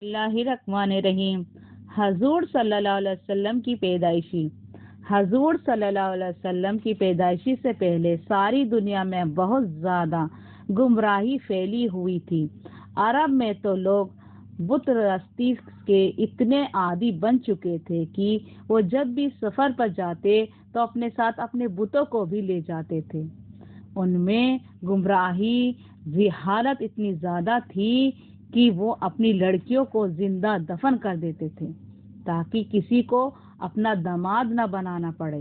बिस्मिल्लाहिर्रहमानिर्रहीम। हजूर सल्लल्लाहु अलैहि वसल्लम की पैदाइशी। हजूर सल्लल्लाहु अलैहि वसल्लम की पैदाइशी से पहले सारी दुनिया में बहुत ज़्यादा गुमराही फैली हुई थी। अरब में तो लोग बुत रस्ती के इतने आदी बन चुके थे कि वो जब भी सफ़र पर जाते तो अपने साथ अपने बुतों को भी ले जाते थे। उनमें गुमराही जिहालत इतनी ज़्यादा थी कि वो अपनी लड़कियों को जिंदा दफन कर देते थे ताकि किसी को अपना दामाद न बनाना पड़े।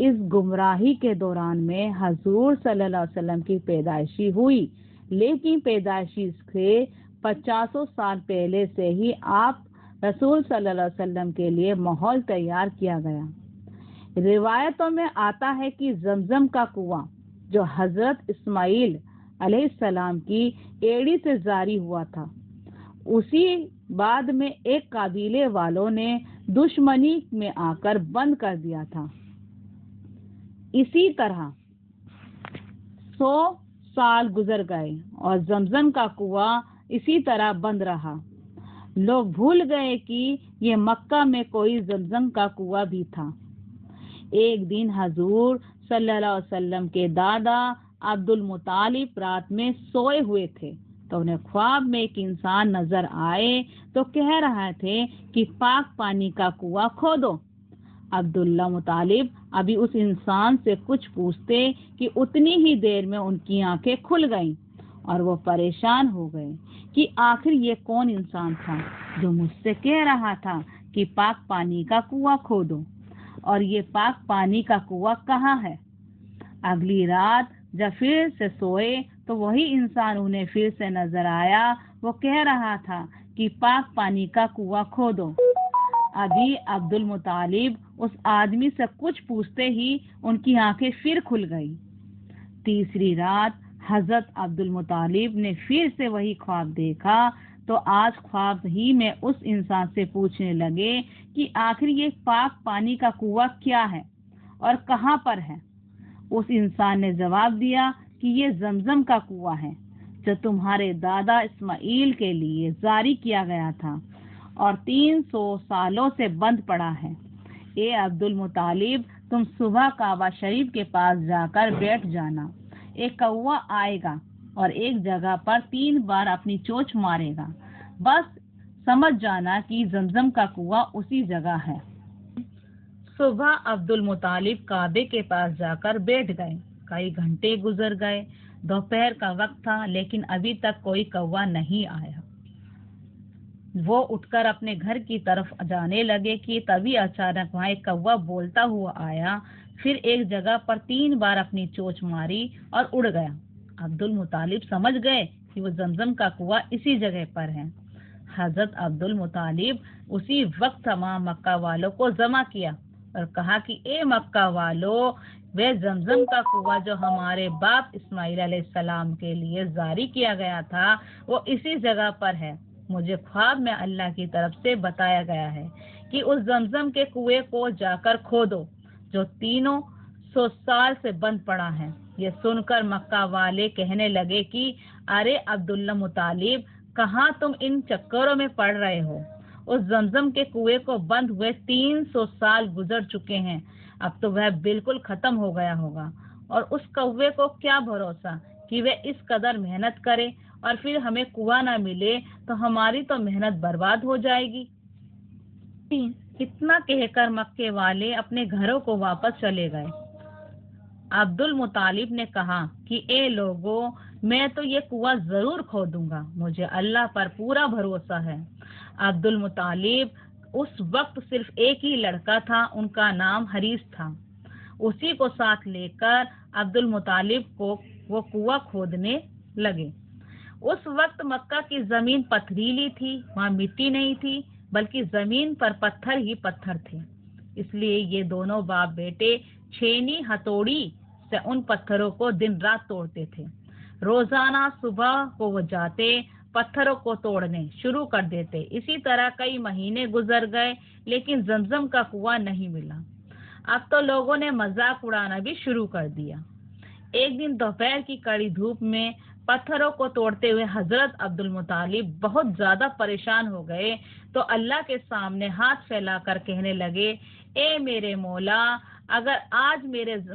इस गुमराही के दौरान में हजूर सल्लल्लाहु अलैहि वसल्लम की पैदाइशी हुई, लेकिन पैदाइशी से 50 साल पहले से ही आप रसूल सल्लल्लाहु अलैहि वसल्लम के लिए माहौल तैयार किया गया। रिवायतों में आता है कि जमजम का कुआं जो हजरत इस्माइल अलैहिस्सलाम की एड़ी से जारी हुआ था, उसी बाद में एक काबीले वालों ने दुश्मनी में आकर बंद कर दिया था। इसी तरह 100 साल गुजर गए और जमजम का कुआं इसी तरह बंद रहा। लोग भूल गए कि ये मक्का में कोई जमजम का कुआं भी था। एक दिन हजूर सल्लल्लाहु अलैहि वसल्लम के दादा अब्दुल मुतालिब रात में सोए हुए थे तो उन्हें ख्वाब में एक इंसान नजर आए तो कह रहे थे कि पाक पानी का कुआं खोदो। अब्दुल्ला मुतालिब अभी उस इंसान से कुछ पूछते कि उतनी ही देर में उनकी आंखें खुल गईं और वो परेशान हो गए कि आखिर ये कौन इंसान था जो मुझसे कह रहा था कि पाक पानी का कुआं खोदो, और ये पाक पानी का कुआं कहाँ है। अगली रात जब फिर से सोए तो वही इंसान उन्हें फिर से नजर आया। वो कह रहा था कि पाक पानी का कुआं खोदो। अभी अब्दुल मुतालिब उस आदमी से कुछ पूछते ही उनकी आंखें फिर खुल गई। तीसरी रात हजरत अब्दुल मुतालिब ने फिर से वही ख्वाब देखा तो आज ख्वाब ही में उस इंसान से पूछने लगे कि आखिर ये पाक पानी का कुआं क्या है और कहाँ पर है। उस इंसान ने जवाब दिया कि ये जमजम का कुआं है जो तुम्हारे दादा इस्माइल के लिए जारी किया गया था और 300 सालों से बंद पड़ा है। ए अब्दुल मुतालिब, तुम सुबह काबा शरीफ के पास जाकर बैठ जाना। एक कौवा आएगा और एक जगह पर 3 बार अपनी चोंच मारेगा। बस समझ जाना कि जमजम का कुआं उसी जगह है। सुबह अब्दुल मुतालिब काबे के पास जाकर बैठ गए। कई घंटे गुजर गए। दोपहर का वक्त था लेकिन अभी तक कोई कौवा नहीं आया। वो उठकर अपने घर की तरफ जाने लगे कि तभी अचानक वहाँ एक कौवा बोलता हुआ आया। फिर एक जगह पर 3 बार अपनी चोंच मारी और उड़ गया। अब्दुल मुतालिब समझ गए कि वो जमजम का कुआं इसी जगह पर है। हजरत अब्दुल मुतालिब उसी वक्त तमाम मक्का वालों को जमा किया और कहा कि ए मक्का वालों, वह जमजम का कुआं जो हमारे बाप इस्माइल अलैहिस्सलाम के लिए जारी किया गया था वो इसी जगह पर है। मुझे ख्वाब में अल्लाह की तरफ से बताया गया है कि उस जमजम के कुएं को जाकर खोदो जो 300 साल से बंद पड़ा है। ये सुनकर मक्का वाले कहने लगे कि अरे अब्दुल्ला मुतालिब, कहाँ तुम इन चक्करों में पड़ रहे हो। उस जमजम के कुएं को बंद हुए 300 साल गुजर चुके हैं। अब तो वह बिल्कुल खत्म हो गया होगा और उस कौवे को क्या भरोसा कि वह इस कदर मेहनत करे और फिर हमें कुआं ना मिले तो हमारी तो मेहनत बर्बाद हो जाएगी। इतना कहकर मक्के वाले अपने घरों को वापस चले गए। अब्दुल मुतालिब ने कहा कि ए लोगों, मैं तो ये कुआं जरूर खोदूंगा, मुझे अल्लाह पर पूरा भरोसा है। अब्दुल मुतालिब उस वक्त सिर्फ एक ही लड़का था, उनका नाम हरीस था। उसी को साथ लेकर अब्दुल मुतालिब को वो कुआं खोदने लगे। उस वक्त मक्का की जमीन पथरीली थी, वहाँ मिट्टी नहीं थी बल्कि जमीन पर पत्थर ही पत्थर थे। इसलिए ये दोनों बाप बेटे छेनी हथौड़ी से उन पत्थरों को दिन रात तोड़ते थे। रोजाना सुबह को वो जाते पत्थरों को तोड़ने शुरू कर देते। इसी तरह कई महीने गुजर गए लेकिन जमजम का कुआं नहीं मिला। अब तो लोगों ने मजाक उड़ाना भी शुरू कर दिया। एक दिन दोपहर की कड़ी धूप में पत्थरों को तोड़ते हुए हजरत अब्दुल मुतालिब बहुत ज्यादा परेशान हो गए, तो अल्लाह के सामने हाथ फैलाकर कहने लगे, ए मेरे मौला, अगर आज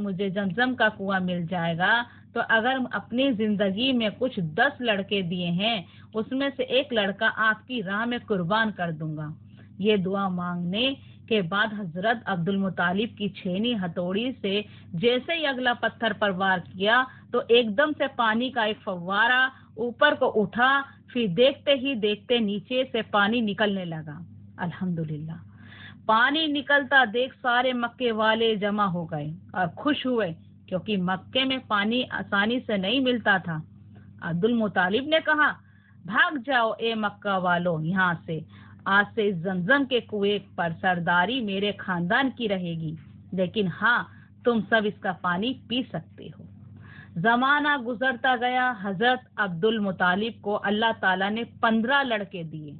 मुझे जमजम का कुआं मिल जाएगा तो अगर अपनी जिंदगी में कुछ 10 लड़के दिए हैं उसमें से एक लड़का आपकी राह में कुर्बान कर दूंगा। ये दुआ मांगने के बाद हजरत अब्दुल मुतालिब की छेनी हथौड़ी से जैसे ही अगला पत्थर पर वार किया तो एकदम से पानी का एक फव्वारा ऊपर को उठा, फिर देखते ही देखते नीचे से पानी निकलने लगा। अल्हम्दुलिल्लाह, पानी निकलता देख सारे मक्के वाले जमा हो गए और खुश हुए, क्योंकि मक्के में पानी आसानी से नहीं मिलता था। अब्दुल मुतालिब ने कहा, भाग जाओ ए मक्का वालों यहाँ से, आज से इस जमजम के कुएं पर सरदारी मेरे खानदान की रहेगी, लेकिन हाँ, तुम सब इसका पानी पी सकते हो। जमाना गुजरता गया, हजरत अब्दुल मुतालिब को अल्लाह ताला ने 15 लड़के दिए।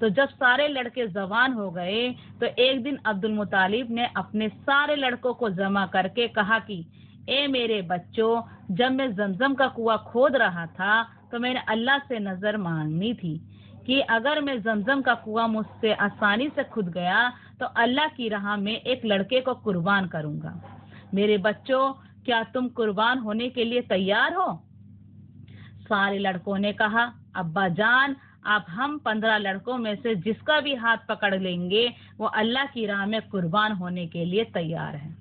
तो जब सारे लड़के जवान हो गए तो एक दिन अब्दुल मुतालिब ने अपने सारे लड़कों को जमा करके कहा कि ए मेरे बच्चों, जब मैं जमजम का कुआं खोद रहा था तो मैंने अल्लाह से नजर मांगनी थी कि अगर मैं जमजम का कुआं मुझसे आसानी से खुद गया तो अल्लाह की राह में एक लड़के को कुर्बान करूंगा। मेरे बच्चों, क्या तुम कुर्बान होने के लिए तैयार हो? सारे लड़कों ने कहा, अब्बा जान, आप हम 15 लड़कों में से जिसका भी हाथ पकड़ लेंगे वो अल्लाह की राह में कुर्बान होने के लिए तैयार है।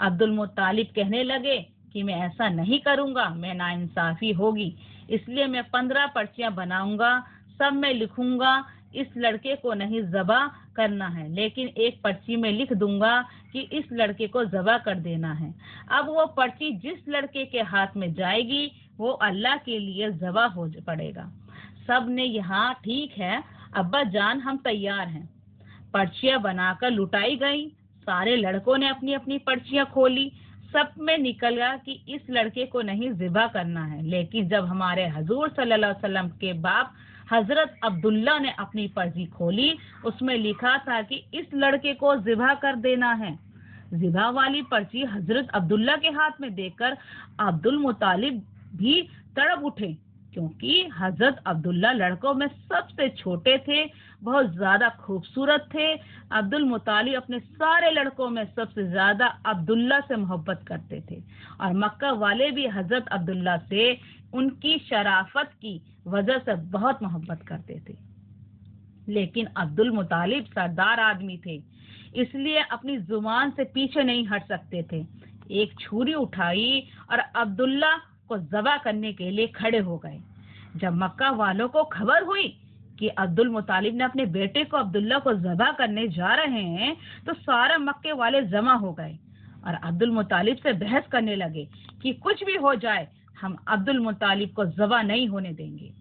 अब्दुल मुत्तालिब कहने लगे कि मैं ऐसा नहीं करूंगा, मैं नाइंसाफी होगी, इसलिए मैं 15 पर्चियां बनाऊंगा, सब में लिखूंगा इस लड़के को नहीं ज़बा करना है, लेकिन एक पर्ची में लिख दूंगा कि इस लड़के को ज़बा कर देना है। अब वो पर्ची जिस लड़के के हाथ में जाएगी वो अल्लाह के लिए ज़बा हो पड़ेगा। सब ने यहाँ ठीक है अब्बा जान, हम तैयार हैं। पर्चियां बनाकर लुटाई गई। सारे लड़कों ने अपनी अपनी पर्चियां खोली। सब में निकला कि इस लड़के को नहीं ज़िबा करना है, लेकिन जब हमारे हजूर सल्लल्लाहु अलैहि वसल्लम के बाप हजरत अब्दुल्ला ने अपनी पर्ची खोली, उसमें लिखा था कि इस लड़के को ज़िबा कर देना है। ज़िबा वाली पर्ची हजरत अब्दुल्ला के हाथ में देखकर अब्दुल मुतालिब भी तड़प उठे, क्योंकि हजरत अब्दुल्ला लड़कों में सबसे छोटे थे, बहुत ज्यादा खूबसूरत थे। अब्दुल मुतालिब अपने सारे लड़कों में सबसे ज्यादा अब्दुल्ला से मोहब्बत करते थे और मक्का वाले भी हजरत अब्दुल्ला से उनकी शराफत की वजह से बहुत मोहब्बत करते थे। लेकिन अब्दुल मुतालिब सरदार आदमी थे, इसलिए अपनी जुबान से पीछे नहीं हट सकते थे। एक छुरी उठाई और अब्दुल्ला को ज़बा करने के लिए खड़े हो गए। जब मक्का वालों को खबर हुई कि अब्दुल मुतालिब ने अपने बेटे को अब्दुल्ला को ज़बा करने जा रहे हैं, तो सारे मक्के वाले जमा हो गए और अब्दुल मुतालिब से बहस करने लगे कि कुछ भी हो जाए, हम अब्दुल मुतालिब को ज़बा नहीं होने देंगे।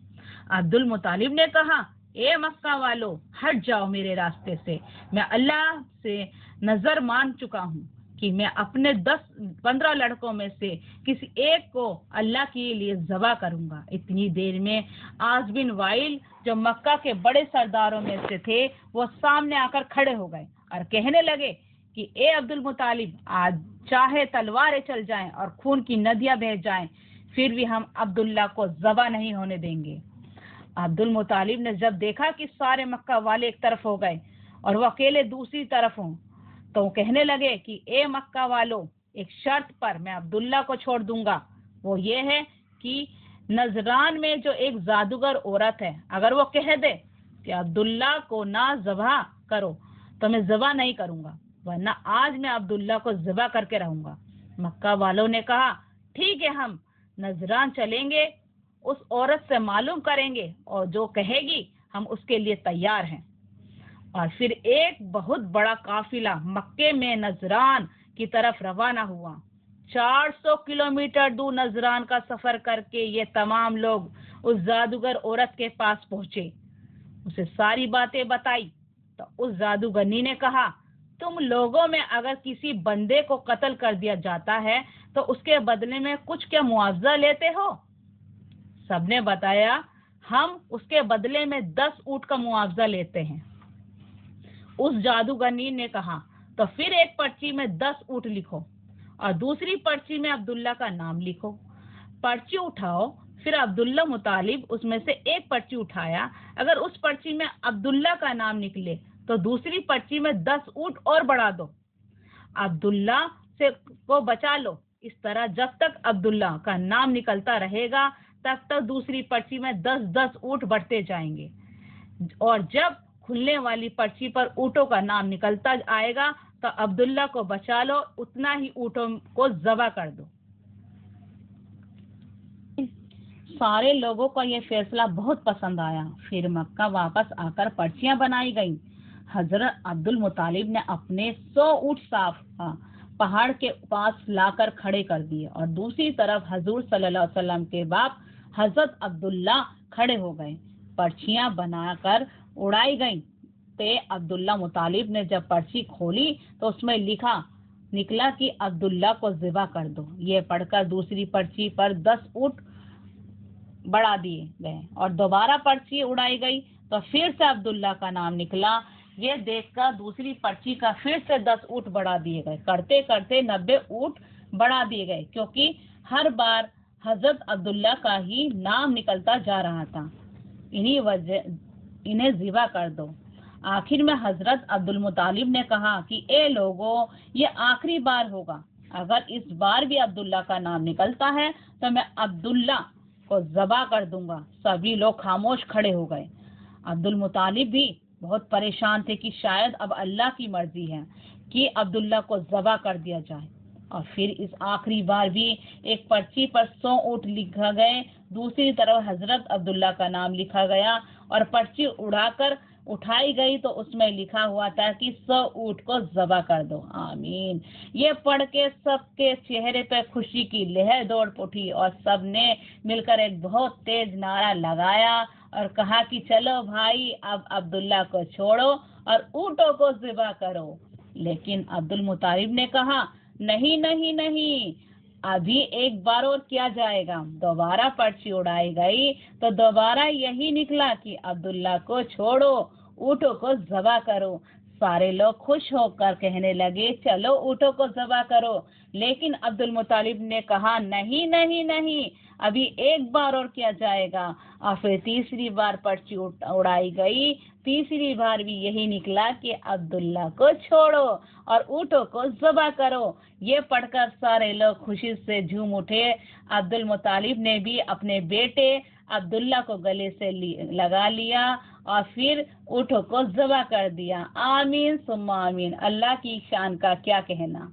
अब्दुल मुतालिब ने कहा, ए मक्का वालों, हट जाओ मेरे रास्ते से, मैं अल्लाह से नजर मान चुका हूँ कि मैं अपने 10-15 लड़कों में से किसी एक को अल्लाह के लिए ज़बा करूंगा। इतनी देर में आस बिन वाइल, जो मक्का के बड़े सरदारों में से थे, वो सामने आकर खड़े हो गए और कहने लगे कि ए अब्दुल मुतालिब, आज चाहे तलवारें चल जाएं और खून की नदियां बह जाएं, फिर भी हम अब्दुल्ला को ज़बा नहीं होने देंगे। अब्दुल मुतालिब ने जब देखा कि सारे मक्का वाले एक तरफ हो गए और वो अकेले दूसरी तरफ हों, तो वो कहने लगे कि ए मक्का वालों, एक शर्त पर मैं अब्दुल्ला को छोड़ दूंगा। वो ये है कि नजरान में जो एक जादूगर औरत है, अगर वो कह दे कि अब्दुल्ला को ना ज़बा करो तो मैं ज़बा नहीं करूंगा, वरना आज मैं अब्दुल्ला को ज़बा करके रहूंगा। मक्का वालों ने कहा, ठीक है, हम नजरान चलेंगे, उस औरत से मालूम करेंगे और जो कहेगी हम उसके लिए तैयार हैं। और फिर एक बहुत बड़ा काफिला मक्के में नजरान की तरफ रवाना हुआ। 400 किलोमीटर दूर नजरान का सफर करके ये तमाम लोग उस जादूगर औरत के पास पहुंचे, उसे सारी बातें बताई। तो उस जादूगरनी ने कहा, तुम लोगों में अगर किसी बंदे को कत्ल कर दिया जाता है तो उसके बदले में कुछ क्या मुआवजा लेते हो? सबने बताया, हम उसके बदले में 10 ऊंट का मुआवजा लेते हैं। उस जादूगरनी ने कहा, तो फिर एक पर्ची में 10 ऊंट लिखो और दूसरी पर्ची में अब्दुल्ला का नाम लिखो। पर्ची उठाओ। फिर अब्दुल्ला मुतालिब उसमें से एक पर्ची उठाया। अगर उस पर्ची में अब्दुल्ला का नाम निकले तो दूसरी पर्ची में 10 ऊंट और बढ़ा दो। अब्दुल्ला से को बचा लो। इस तरह जब तक अब्दुल्ला का नाम निकलता रहेगा तब तक दूसरी पर्ची में 10-10 ऊंट बढ़ते जाएंगे, और जब खुलने वाली पर्ची पर ऊँटों का नाम निकलता आएगा तो अब्दुल्ला को बचा लो, उतना ही ऊँटों को ज़बह कर दो। सारे लोगों को यह फैसला बहुत पसंद आया। फिर मक्का वापस आकर पर्चियां बनाई गईं। हजरत अब्दुल मुतालिब ने अपने 100 ऊँट साफ पहाड़ के पास लाकर खड़े कर दिए, और दूसरी तरफ हजूर सल्लल्लाहु अलैहि वसल्लम के बाप हजरत अब्दुल्ला खड़े हो गए। पर्चियां बनाकर उड़ाई गईं। ते अब्दुल्ला मुतालिब ने जब पर्ची खोली तो उसमें निकला कि अब्दुल्ला को ज़िबा कर दो। ये पढ़कर दूसरी पर्ची पर 10 ऊँट बढ़ा दिए गए और दोबारा पर्ची उड़ाई गई तो फिर से अब्दुल्ला का नाम निकला। ये देखकर दूसरी पर्ची का फिर से 10 ऊँट बढ़ा दिए गए। करते करते 90 ऊँट बढ़ा दिए गए, क्योंकि हर बार हजरत अब्दुल्ला का ही नाम निकलता जा रहा था। इन्हें ज़िबा कर दो। आखिर में हजरत अब्दुल मुतालिब ने कहा कि ए लोगों, ये आखिरी बार होगा। अगर इस बार भी अब्दुल्ला का नाम निकलता है तो मैं अब्दुल्ला को ज़बा कर दूंगा। सभी लोग खामोश खड़े हो गए। अब्दुल मुतालिब भी बहुत परेशान थे कि शायद अब अल्लाह की मर्जी है कि अब्दुल्ला को ज़बा कर दिया जाए। और फिर इस आखिरी बार भी एक पर्ची पर 100 ऊँट लिखा गए। दूसरी तरफ हजरत अब्दुल्ला का नाम लिखा गया और पर्ची उठाई गई तो उसमें लिखा हुआ था कि 100 ऊँट को ज़बा कर दो। आमीन। ये पढ़ के सबके चेहरे पे खुशी की लहर दौड़ उठी और सब ने मिलकर एक बहुत तेज नारा लगाया और कहा कि चलो भाई, अब अब्दुल्ला को छोड़ो और ऊँटों को ज़बा करो। लेकिन अब्दुल मुतालिब ने कहा, नहीं नहीं नहीं, अभी एक बार और किया जाएगा। दोबारा पर्ची उड़ाई गई तो दोबारा यही निकला कि अब्दुल्ला को छोड़ो, ऊँटों को ज़बा करो। सारे लोग खुश होकर कहने लगे, चलो ऊँटों को ज़बा करो। लेकिन अब्दुल मुतालिब ने कहा, नहीं नहीं नहीं, अभी एक बार और किया जाएगा। और फिर तीसरी बार पर्ची उड़ाई गई। तीसरी बार भी यही निकला कि अब्दुल्ला को छोड़ो और ऊँटों को ज़बा करो। ये पढ़कर सारे लोग खुशी से झूम उठे। अब्दुल मुतालिब ने भी अपने बेटे अब्दुल्ला को गले से लगा लिया और फिर ऊँटों को ज़बा कर दिया। आमीन सुम्मा आमीन। अल्लाह की शान का क्या कहना।